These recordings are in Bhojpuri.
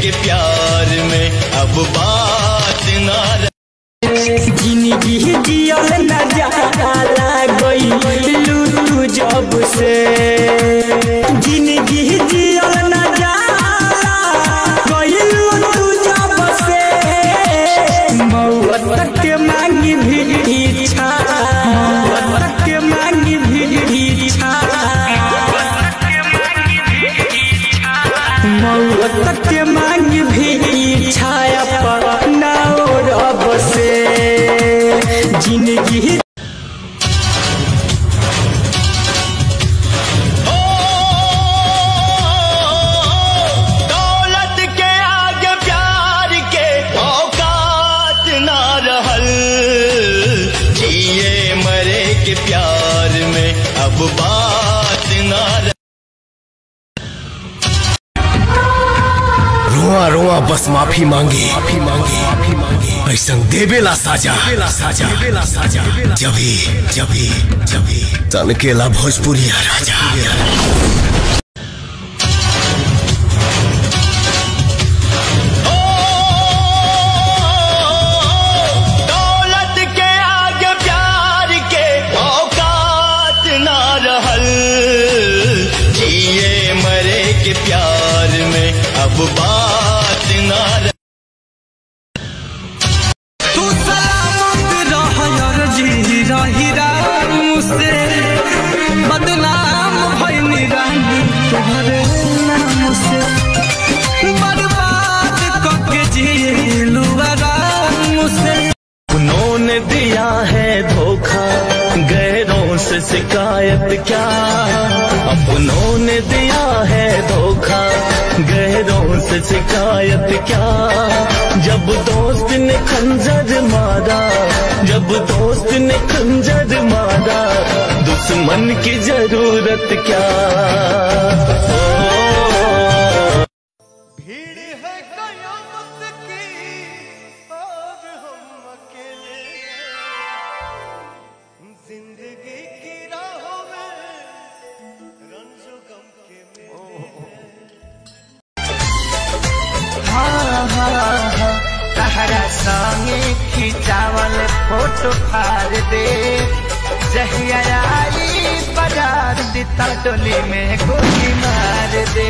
के प्यार में अब बात ना जिंदगी जियल न जाला गइलू तू जब से जिंदगी जियल न जाला गइलू तू जब से मौत के मांगी भी इच्छा मौत के मांगी भी इच्छा मौत के मांगी भी इच्छा अपना रब से जिंदगी दौलत के आगे प्यार के औकात ना रहल जिए मरे के प्यार में अब बात ना रोआ रोआ बस माफी मांगे ऐसा देवेला साजा जभी तनकेला भोजपुरिया राजा। दौलत के आगे प्यार के औकात ना रहल जिए मरे के प्यार में अब बात ना तू सलामत रह यार जी रही राम से बदनाम भइनी रानी तोहरे नाम से बर्बाद करके जीलू आराम से। उन्होंने दिया है धोखा गैरों से शिकायत क्या अपनों ने दिया है धोखा गैरों से शिकायत क्या जब दोस्त ने खंजर मारा जब दोस्त ने खंजर मारा दुश्मन की जरूरत क्या। भीड़ है कयामत की और हम अकेले जिंदगी की राहों में रंजो गम के मेले तहरा संगे खिंचावल फोटो फाड़ दे जहिया आई बाजार दिता टोली में गोली मार दे।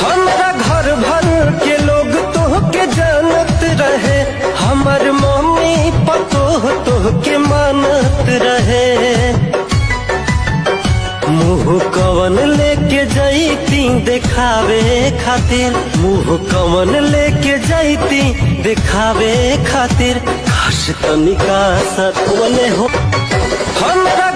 हमारा घर भर के लोग तो के जानत रहे हमर मम्मी पतो के मानत रहे मुँह कवन लेके जैती दिखावे खातिर मुँह कवन लेके जैती दिखावे खातिर खास तनिका सतवले हो हमरा